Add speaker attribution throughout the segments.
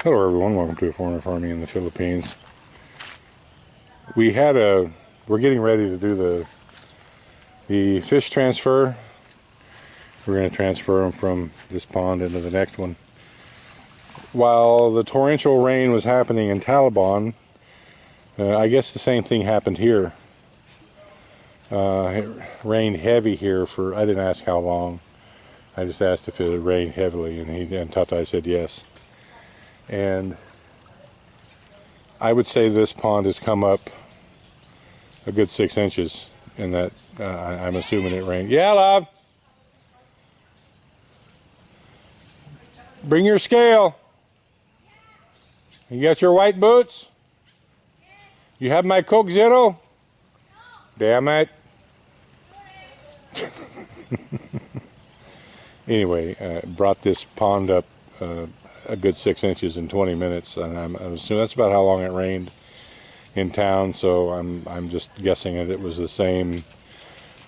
Speaker 1: Hello everyone, welcome to A Form of Farming in the Philippines. We're getting ready to do the fish transfer. We're going to transfer them from this pond into the next one. While the torrential rain was happening in Talabon, I guess the same thing happened here. It rained heavy here for, I didn't ask how long. I just asked if it had rained heavily, and Tata said yes. And I would say this pond has come up a good 6 inches in that. I'm assuming it rained. Yeah, love. Bring your scale. You got your white boots? You have my Coke Zero? Damn it. Anyway, brought this pond up a good 6 inches in 20 minutes, and I'm assuming that's about how long it rained in town. So I'm just guessing that it was the same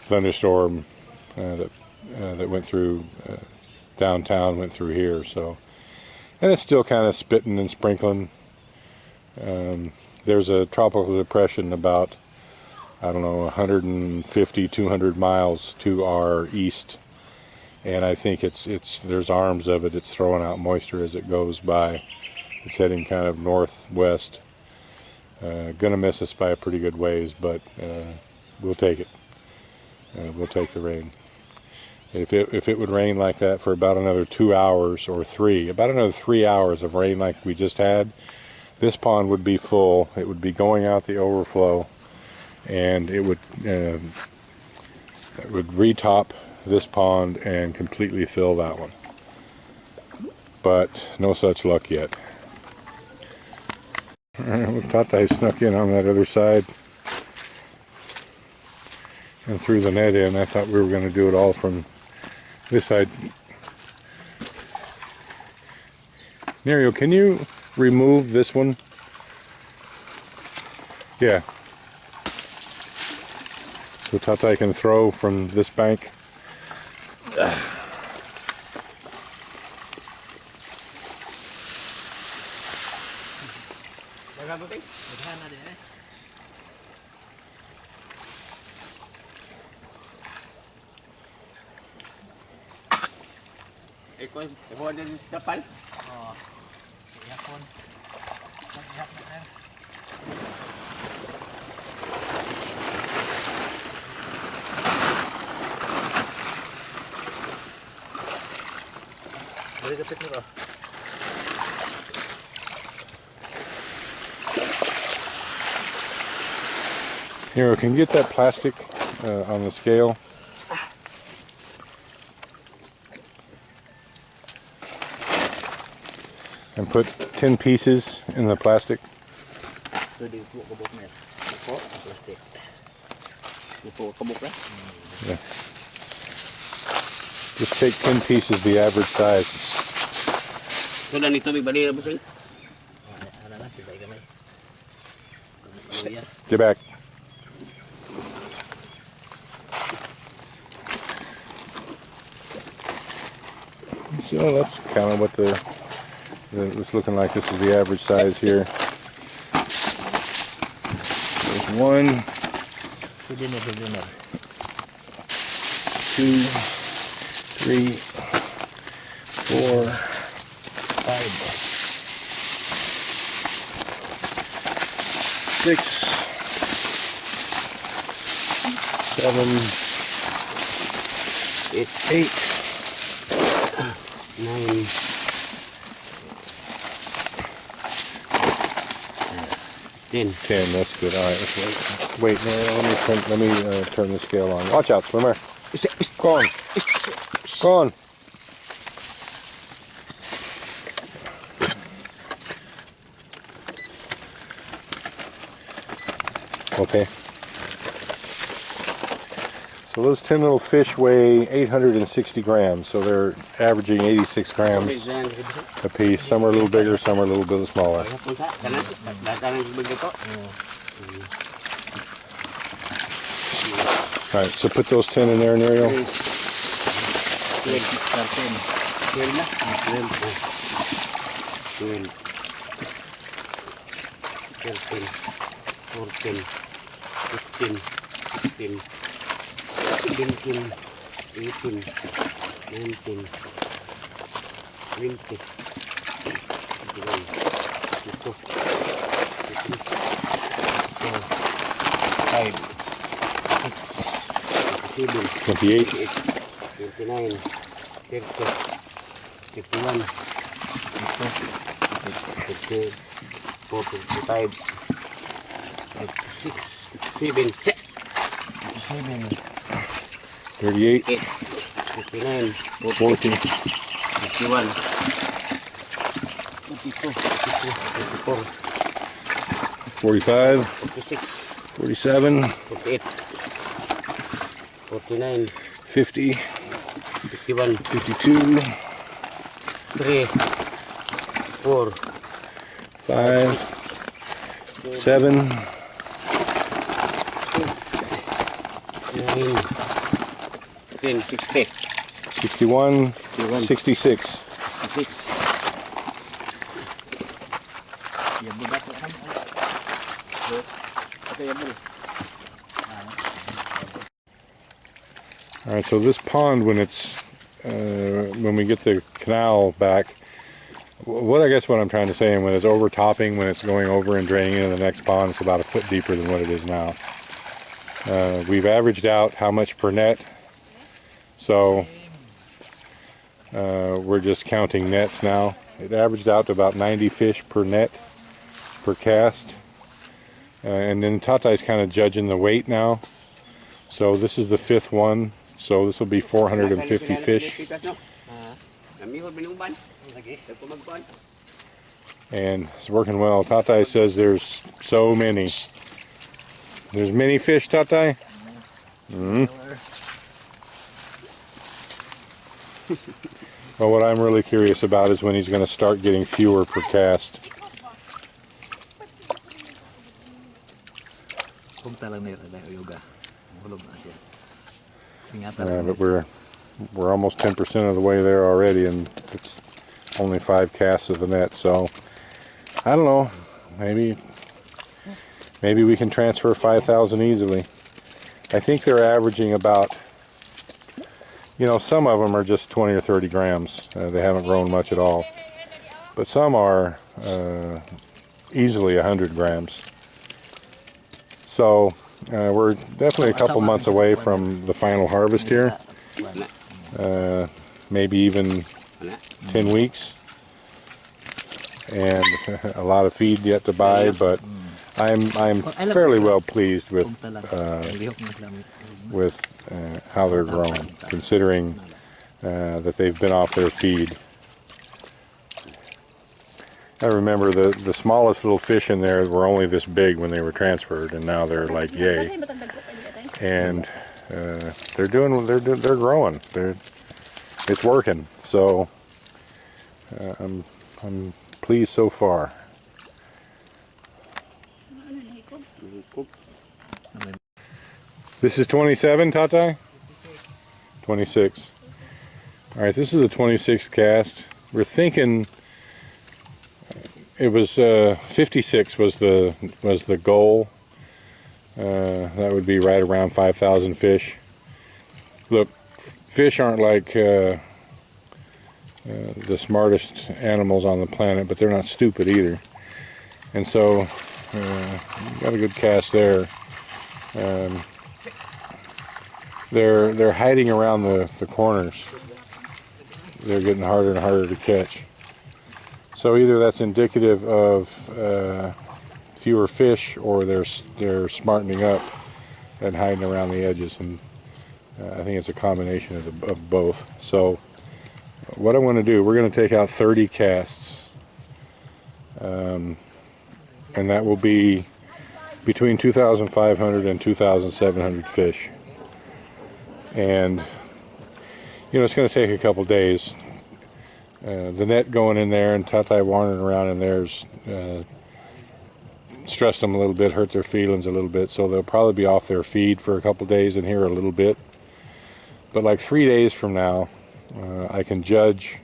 Speaker 1: thunderstorm that went through downtown, went through here. So, and it's still kind of spitting and sprinkling. There's a tropical depression about, I don't know, 150, 200 miles to our east. And I think there's arms of it. It's throwing out moisture as it goes by. It's heading kind of northwest. Gonna miss us by a pretty good ways, but we'll take it. We'll take the rain. If it would rain like that for about another 2 hours or about another 3 hours of rain like we just had, this pond would be full. It would be going out the overflow, and it would retop this pond and completely fill that one. But no such luck yet. Tata snuck in on that other side and threw the net in. I thought we were going to do it all from this side. Nerio, can you remove this one? Yeah. So Tata can throw from this bank. Here, can you get that plastic on the scale? And put 10 pieces in the plastic. Yeah. Just take 10 pieces, the average size. Get back. So that's kind of what it's looking like. This is the average size here. There's 1, 2, 3, 4, 5, 6, 7, 8, 9, 10. That's good. All right, let's wait. No, let me turn the scale on. Watch out, swimmer. Go on. Go on. Okay. So those 10 little fish weigh 860 grams, so they're averaging 86 grams a piece. Some are a little bigger, some are a little bit smaller. Alright, so put those 10 in there, Nerio.
Speaker 2: 12. 13, 14, 15, 16, 17, 18, 19, 20, 21, 22, 23, 5, 6, 27,
Speaker 1: 28,
Speaker 2: 29, 30, 31, 32, 34, 35, 36, 37,
Speaker 1: 38,
Speaker 2: 59,
Speaker 1: 40,
Speaker 2: 51, 52, 54,
Speaker 1: 45,
Speaker 2: 46,
Speaker 1: 47,
Speaker 2: 48, 49,
Speaker 1: 50,
Speaker 2: 51,
Speaker 1: 52,
Speaker 2: 3, 4,
Speaker 1: 5, 7,
Speaker 2: 9, 10, 60,
Speaker 1: 61, 66.
Speaker 2: 66.
Speaker 1: All right, so this pond, when it's when we get the canal back, what I'm trying to say, and when it's overtopping, when it's going over and draining into the next pond, it's about a foot deeper than what it is now. We've averaged out how much per net, so we're just counting nets now. It averaged out to about 90 fish per net per cast, and then Tatai's kind of judging the weight now. So this is the 5th one, so this will be 450 fish. And it's working well. Tatai says there's so many. There's many fish, Tatai? Well, what I'm really curious about is when he's going to start getting fewer per cast. But we're almost 10% of the way there already, and it's only 5 casts of the net, so I don't know, maybe we can transfer 5,000 easily. I think they're averaging about, some of them are just 20 or 30 grams. They haven't grown much at all, but some are easily 100 grams. So we're definitely a couple months away from the final harvest here. Maybe even 10 weeks. And a lot of feed yet to buy, but I'm fairly well pleased with how they're growing, considering that they've been off their feed. I remember the smallest little fish in there were only this big when they were transferred, and now they're like yay. And they're growing. It's working. So I'm pleased so far. This is 27, Tatai? 26. All right, this is the 26th cast. We're thinking it was 56 was the goal. That would be right around 5,000 fish. Look, fish aren't like the smartest animals on the planet, but they're not stupid either. And so, got a good cast there. They're hiding around the corners. They're getting harder and harder to catch. So either that's indicative of fewer fish, or they're smartening up and hiding around the edges, and I think it's a combination of both. So what I want to do, we're going to take out 30 casts, and that will be between 2,500 and 2,700 fish. And it's going to take a couple days. The net going in there and Tatai wandering around in there's stressed them a little bit, hurt their feelings a little bit, so they'll probably be off their feed for a couple days in here a little bit. But like 3 days from now, I can judge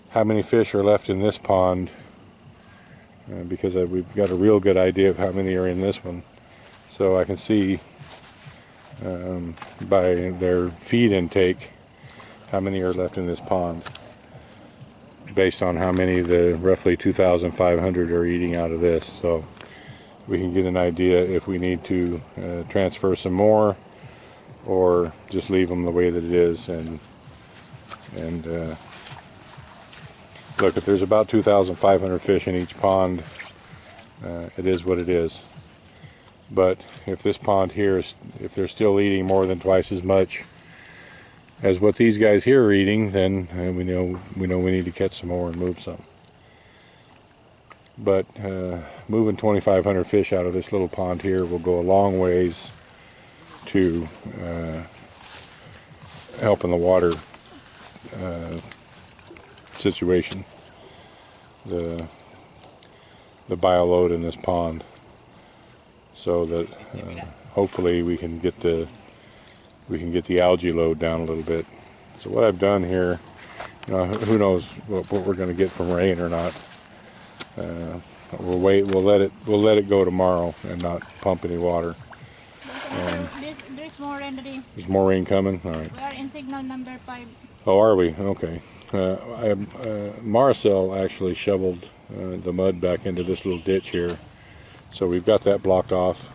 Speaker 1: how many fish are left in this pond because we've got a real good idea of how many are in this one. So I can see by their feed intake how many are left in this pond, based on how many the roughly 2,500 are eating out of this. So we can get an idea if we need to transfer some more or just leave them the way that it is. And look, if there's about 2,500 fish in each pond, it is what it is. But if this pond here is, if they're still eating more than twice as much as what these guys here are eating, then we know we need to catch some more and move some. But moving 2,500 fish out of this little pond here will go a long ways to helping the water situation, the bioload in this pond, so that hopefully we can get the algae load down a little bit. So what I've done here, who knows what we're going to get from rain or not. We'll wait. We'll let it go tomorrow and not pump any water.
Speaker 3: There's more rain today.
Speaker 1: There's more rain coming. All right.
Speaker 3: We are in signal number 5.
Speaker 1: Oh, are we? Okay. Marcel actually shoveled the mud back into this little ditch here, so we've got that blocked off.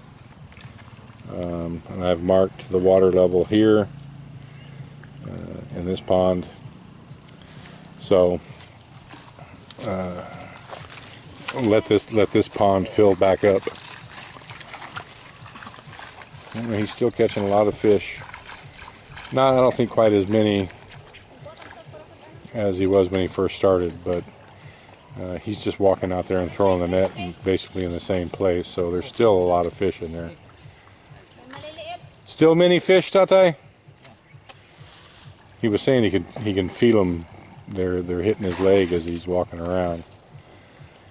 Speaker 1: And I've marked the water level here in this pond. So let this pond fill back up. He's still catching a lot of fish. I don't think quite as many as he was when he first started, but he's just walking out there and throwing the net and basically in the same place. So there's still a lot of fish in there. Still many fish, Tatay? He was saying he can feel them. They're hitting his leg as he's walking around.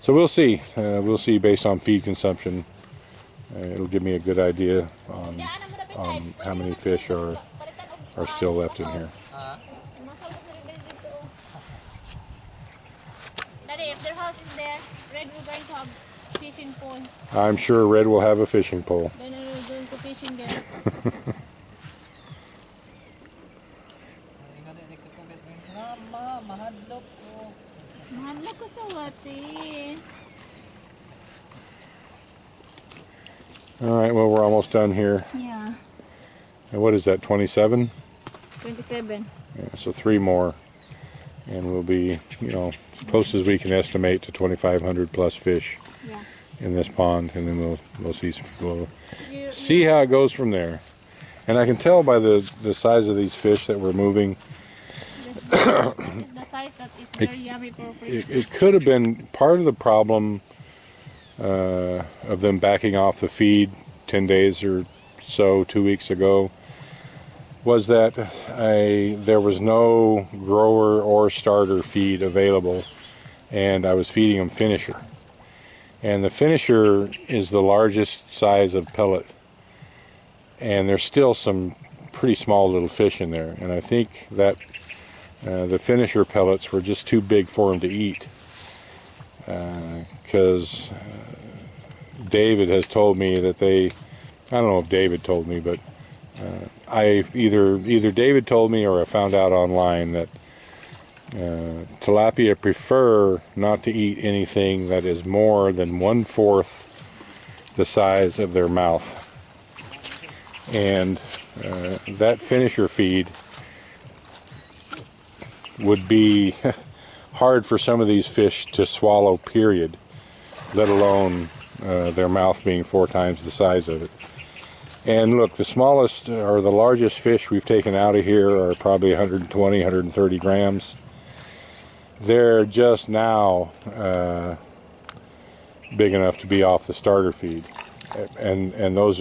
Speaker 1: So we'll see. We'll see based on feed consumption. It'll give me a good idea on how many fish are still left in here.
Speaker 3: Daddy, if their house is there, Red will going to have fishing pole.
Speaker 1: I'm sure Red will have a fishing pole.
Speaker 3: Then we're going to fishing there. Mahadlok ko sa wati.
Speaker 1: All right, well, we're almost done here.
Speaker 3: Yeah.
Speaker 1: And what is that, 27?
Speaker 3: 27.
Speaker 1: Yeah, so 3 more. And we'll be, as close as we can estimate to 2,500 plus fish in this pond. And then we'll see how it goes from there. And I can tell by the size of these fish that we're moving.
Speaker 3: The size that is very yummy for fish.
Speaker 1: It could have been part of the problem of them backing off the feed 10 days or so, 2 weeks ago, was that there was no grower or starter feed available, and I was feeding them finisher. And the finisher is the largest size of pellet, and there's still some pretty small little fish in there, and I think that the finisher pellets were just too big for them to eat, because David has told me that I don't know if David told me, but either David told me or I found out online that tilapia prefer not to eat anything that is more than 1/4 the size of their mouth. And that finisher feed would be hard for some of these fish to swallow, period, let alone their mouth being 4 times the size of it. And look, the smallest or the largest fish we've taken out of here are probably 120, 130 grams. They're just now big enough to be off the starter feed. And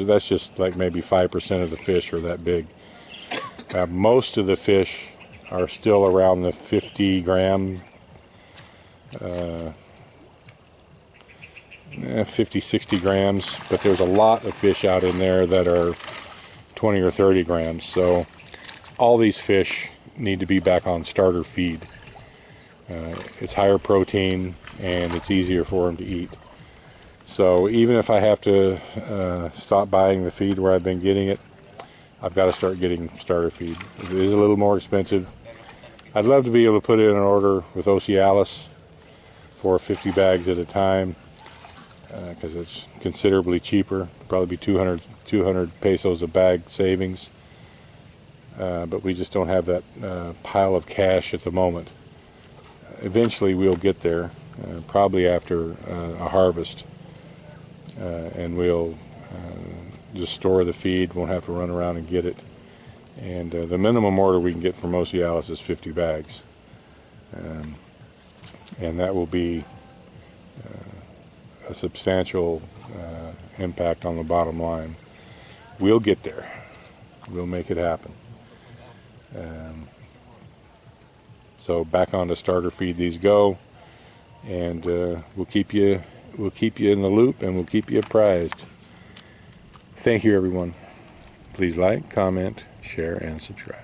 Speaker 1: that's just like maybe 5% of the fish are that big. Most of the fish are still around the 50 gram, 50, 60 grams, but there's a lot of fish out in there that are 20 or 30 grams. So all these fish need to be back on starter feed. It's higher protein and it's easier for them to eat. So even if I have to stop buying the feed where I've been getting it, I've got to start getting starter feed. It is a little more expensive. I'd love to be able to put in an order with Ocealis for 50 bags at a time, because it's considerably cheaper. Probably be 200 pesos a bag savings. But we just don't have that pile of cash at the moment. Eventually we'll get there, probably after a harvest, and we'll just store the feed, won't have to run around and get it. And the minimum order we can get from Ocealis is 50 bags. And that will be a substantial impact on the bottom line. We'll get there. We'll make it happen. So back on to starter feed these go, and we'll keep you in the loop, and we'll keep you apprised. Thank you, everyone. Please like, comment, share, and subscribe.